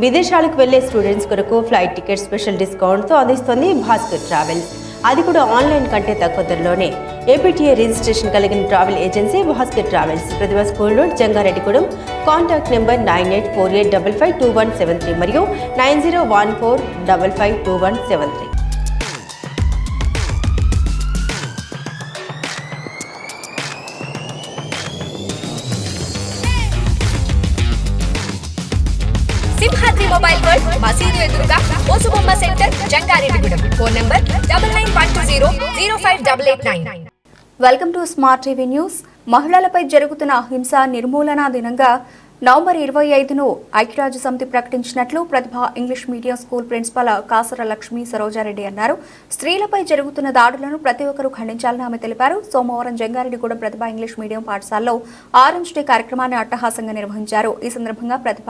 విదేశాలకు వెళ్లే స్టూడెంట్స్ కొరకు ఫ్లైట్ టికెట్ స్పెషల్ డిస్కౌంట్తో అందిస్తోంది భాస్కర్ ట్రావెల్స్. అది కూడా ఆన్లైన్ కంటే తక్కువ ధరలోనే. ఏపీటీఏ రిజిస్ట్రేషన్ కలిగిన travel agency Bhaskar travels. Pratibha school road, Jangareddygudem. Contact number 9848552173 మరియు 9014552173. సింహాద్రి మొబైల్ వరల్డ్ మసీదు ఎదురుగా ఓసుబొమ్మ center, Jangareddygudem. Phone number 9912005889. Welcome to smart TV news. మహిళలపై జరుగుతున్న హింస నిర్మూలన దినంగా నవంబర్ 25ను ఐక్యరాజ్య సమితి ప్రకటించినట్లు Pratibha English medium school principal Kasara Lakshmi Sarojareddy అన్నారు. స్త్రీలపై జరుగుతున్న దాడులను ప్రతి ఒక్కరూ ఖండించాలని ఆమె తెలిపారు. సోమవారం జంగారెడ్డిగూడెం ప్రతిభ ఇంగ్లీష్ మీడియం పాఠశాలలో ఆరెంజ్ డే కార్యక్రమాన్ని అట్టహాసంగా నిర్వహించారు. ఈ సందర్భంగా ప్రతిభ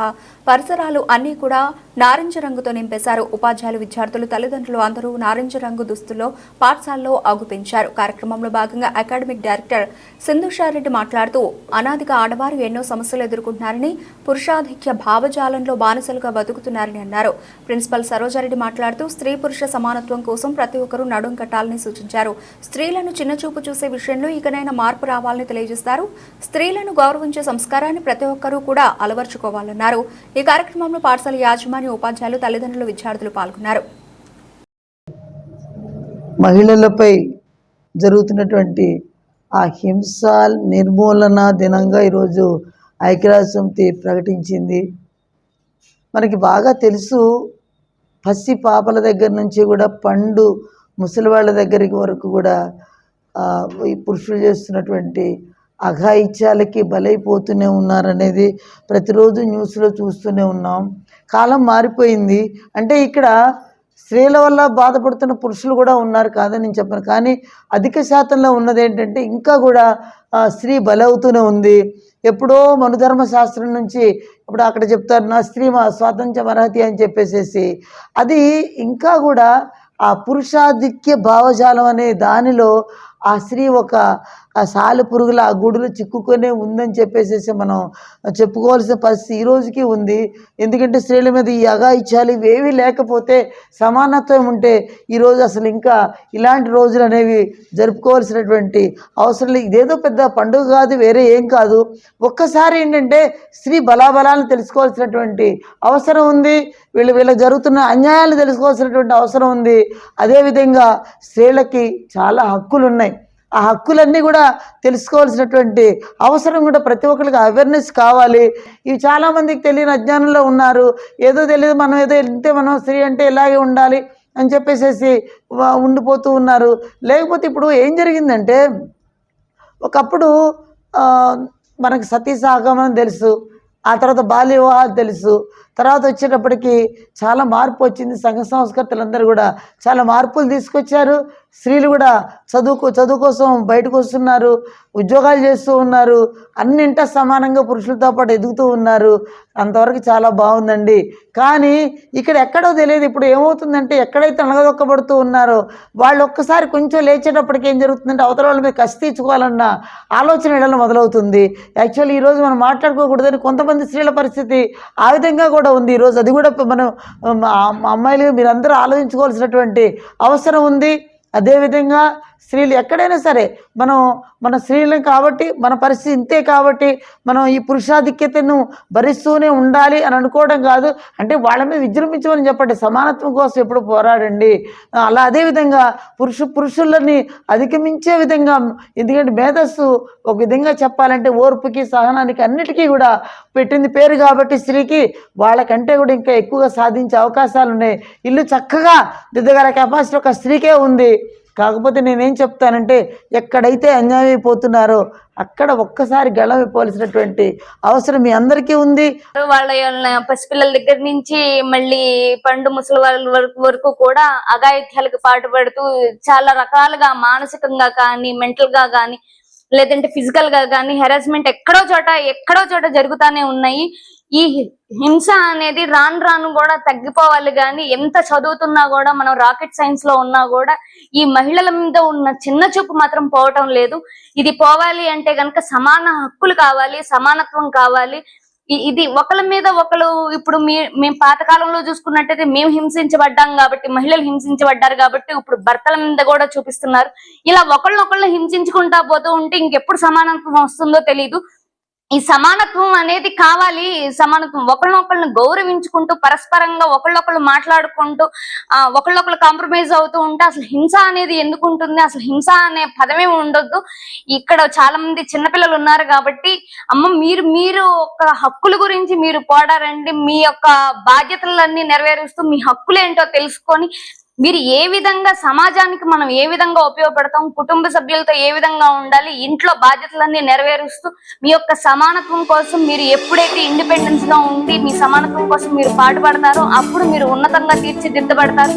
పరిసరాలు అన్ని కూడా నారింజ రంగుతో నింపేశారు. ఉపాధ్యాయులు, విద్యార్థులు, తల్లిదండ్రులు అందరూ నారింజ రంగు దుస్తుల్లో పాఠశాలలో అగుపించారు. కార్యక్రమంలో భాగంగా అకాడమిక్ డైరెక్టర్ సింధుషారెడ్డి మాట్లాడుతూ అనాదిగా ఆడవారు ఎన్నో సమస్యలు ఎదుర్కొంటున్నారని, పురుషాధిక్య భావజాలంలో బానిసలుగా బతుకుతున్నారని అన్నారు. ప్రిన్సిపల్ సరోజారెడ్డి మాట్లాడుతూ స్త్రీ పురుష సమానత్వం కోసం ప్రతి ఒక్కరూ నడుం కట్టాలని సూచించారు. స్త్రీలను చిన్నచూపు చూసే విషయంలో ఇకనైనా మార్పు రావాలని తెలియజేస్తారు. స్త్రీలను గౌరవించే సంస్కారాన్ని ప్రతి ఒక్కరూ కూడా అలవర్చుకోవాలన్నారు. ఈ కార్యక్రమంలో పాఠశాల యాజమాన్య, ఉపాధ్యాయులు, తల్లిదండ్రులు, విద్యార్థులు పాల్గొన్నారు. మహిళలపై జరుగుతున్నటువంటి ఆ హింస నిర్మూలన దినంగా ఈరోజు ఐక్యరాజ్య సమితి ప్రకటించింది. మనకి బాగా తెలుసు, పసి పాపల దగ్గర నుంచి కూడా పండు ముసలి వాళ్ళ దగ్గరికి వరకు కూడా ఈ పురుషులు చేస్తున్నటువంటి అఘాయిత్యాలకి బలైపోతూనే ఉన్నారనేది ప్రతిరోజు న్యూస్లో చూస్తూనే ఉన్నాం. కాలం మారిపోయింది. అంటే ఇక్కడ స్త్రీల వల్ల బాధపడుతున్న పురుషులు కూడా ఉన్నారు కాదని నేను చెప్పను, కానీ అధిక శాతంలో ఉన్నది ఏంటంటే ఇంకా కూడా స్త్రీ బలవుతూనే ఉంది. ఎప్పుడో మనుధర్మ శాస్త్రం నుంచి ఇప్పుడు అక్కడ చెప్తారు నా స్త్రీ మా స్వాతంత్ర్యం అర్హతి అని చెప్పేసేసి, అది ఇంకా కూడా ఆ పురుషాధిక్య భావజాలం అనే దానిలో ఆ స్త్రీ ఒక సాలి పురుగుల ఆ గూడులో చిక్కుకొనే ఉందని చెప్పేసేసి మనం చెప్పుకోవాల్సిన పరిస్థితి ఈ రోజుకి ఉంది. ఎందుకంటే స్త్రీల మీద ఈ అఘాయిత్యాలు ఇవేవి లేకపోతే, సమానత్వం ఉంటే ఈరోజు అసలు ఇంకా ఇలాంటి రోజులు అనేవి జరుపుకోవాల్సినటువంటి అవసరం లేదు. ఇదేదో పెద్ద పండుగ కాదు, వేరే ఏం కాదు. ఒక్కసారి ఏంటంటే స్త్రీ బలాబలాలను తెలుసుకోవాల్సినటువంటి అవసరం ఉంది. వీళ్ళకి జరుగుతున్న అన్యాయాలు తెలుసుకోవాల్సినటువంటి అవసరం ఉంది. అదేవిధంగా స్త్రీలకి చాలా హక్కులు ఉన్నాయి. ఆ హక్కులన్నీ కూడా తెలుసుకోవాల్సినటువంటి అవసరం కూడా ప్రతి ఒక్కరికి అవేర్నెస్ కావాలి. ఇవి చాలామందికి తెలియని అజ్ఞానంలో ఉన్నారు. ఏదో తెలియదు, మనం ఏదో ఇంతే, మనం స్త్రీ అంటే ఇలాగే ఉండాలి అని చెప్పేసేసి ఉండిపోతూ ఉన్నారు. లేకపోతే ఇప్పుడు ఏం జరిగిందంటే, ఒకప్పుడు మనకి సతీ సహగమనం తెలుసు, ఆ తర్వాత బాల్య వివాహాలు తెలుసు, తర్వాత వచ్చేటప్పటికి చాలా మార్పు వచ్చింది. సంఘ సంస్కర్తలందరూ కూడా చాలా మార్పులు తీసుకొచ్చారు. స్త్రీలు కూడా చదువు కోసం బయటకు వస్తున్నారు, ఉద్యోగాలు చేస్తూ ఉన్నారు, అన్నింటా సమానంగా పురుషులతో పాటు ఎదుగుతూ ఉన్నారు. అంతవరకు చాలా బాగుందండి. కానీ ఇక్కడ ఎక్కడో తెలియదు. ఇప్పుడు ఏమవుతుందంటే, ఎక్కడైతే అణగదొక్కబడుతూ ఉన్నారో వాళ్ళు ఒక్కసారి కొంచెం లేచేటప్పటికి ఏం జరుగుతుందంటే, అవతల వాళ్ళ మీద కసి తీర్చుకోవాలన్న ఆలోచన ఇళ్ళలో మొదలవుతుంది. యాక్చువల్లీ ఈరోజు మనం మాట్లాడుకోకూడదని కొంతమంది స్త్రీల పరిస్థితి ఆ విధంగా కూడా ఉంది. ఈరోజు అది కూడా మనం అమ్మాయిలు మీరందరూ ఆలోచించుకోవాల్సినటువంటి అవసరం ఉంది. అదేవిధంగా స్త్రీలు ఎక్కడైనా సరే మన స్త్రీలం కాబట్టి, మన పరిస్థితి ఇంతే కాబట్టి మనం ఈ పురుషాధిక్యతను భరిస్తూనే ఉండాలి అని అనుకోవడం కాదు. అంటే వాళ్ళ మీద విజృంభించమని చెప్పండి, సమానత్వం కోసం ఎప్పుడు పోరాడండి. అలా అదేవిధంగా పురుషులని అధిగమించే విధంగా, ఎందుకంటే మేధస్సు ఒక విధంగా చెప్పాలంటే ఓర్పుకి, సహనానికి, అన్నిటికీ కూడా పెట్టింది పేరు కాబట్టి స్త్రీకి వాళ్ళకంటే కూడా ఇంకా ఎక్కువగా సాధించే అవకాశాలు ఉన్నాయి. ఇల్లు చక్కగా దిద్దగల కెపాసిటీ ఒక స్త్రీకే ఉంది. కాకపోతే నేనేం చెప్తానంటే, ఎక్కడైతే అన్యాయం అయిపోతున్నారో అక్కడ ఒక్కసారి గెలవపోవలసినటువంటి అవసరం మీ అందరికీ ఉంది. వాళ్ళ పసిపిల్లల దగ్గర నుంచి మళ్ళీ పండు ముసలి వాళ్ళ వరకు కూడా అఘాయిత్యాలకు పాటుపడుతూ చాలా రకాలుగా మానసికంగా కానీ, మెంటల్ గా కానీ, లేదంటే ఫిజికల్ గా కానీ హెరాస్మెంట్ ఎక్కడో చోట జరుగుతానే ఉన్నాయి. ఈ హింస అనేది రాను కూడా తగ్గిపోవాలి. కానీ ఎంత చదువుతున్నా కూడా, మనం రాకెట్ సైన్స్ లో ఉన్నా కూడా ఈ మహిళల మీద ఉన్న చిన్న చూపు మాత్రం పోవటం లేదు. ఇది పోవాలి అంటే గనక సమాన హక్కులు కావాలి, సమానత్వం కావాలి. ఇది ఒకళ్ళ మీద ఒకళ్ళు ఇప్పుడు మేము పాతకాలంలో చూసుకున్నట్టయితే మేము హింసించబడ్డాం కాబట్టి, మహిళలు హింసించబడ్డారు కాబట్టి ఇప్పుడు భర్తల మీద కూడా చూపిస్తున్నారు. ఇలా ఒకళ్ళనొకళ్ళు హింసించుకుంటా పోతూ ఉంటే ఇంకెప్పుడు సమానత్వం వస్తుందో తెలియదు. ఈ సమానత్వం అనేది కావాలి. సమానత్వం ఒకళ్ళనొకళ్ళని గౌరవించుకుంటూ పరస్పరంగా ఒకళ్ళొకళ్ళు మాట్లాడుకుంటూ ఒకళ్ళొకళ్ళు కాంప్రమైజ్ అవుతూ ఉంటే అసలు హింస అనేది ఎందుకు ఉంటుంది? అసలు హింస అనే పదమే ఉండొద్దు. ఇక్కడ చాలా మంది చిన్నపిల్లలు ఉన్నారు కాబట్టి అమ్మ మీరు ఒక హక్కుల గురించి మీరు పోరాడండి. మీ యొక్క బాధ్యతలన్నీ నెరవేరుస్తూ మీ హక్కులు ఏంటో తెలుసుకొని మీరు ఏ విధంగా సమాజానికి మనం ఏ విధంగా ఉపయోగపడతాం, కుటుంబ సభ్యులతో ఏ విధంగా ఉండాలి, ఇంట్లో బాధ్యతలన్నీ నెరవేరుస్తూ మీ యొక్క సమానత్వం కోసం మీరు ఎప్పుడైతే ఇండిపెండెన్స్ గా ఉండి మీ సమానత్వం కోసం మీరు పాటుపడతారో అప్పుడు మీరు ఉన్నతంగా తీర్చిదిద్దబడతారు.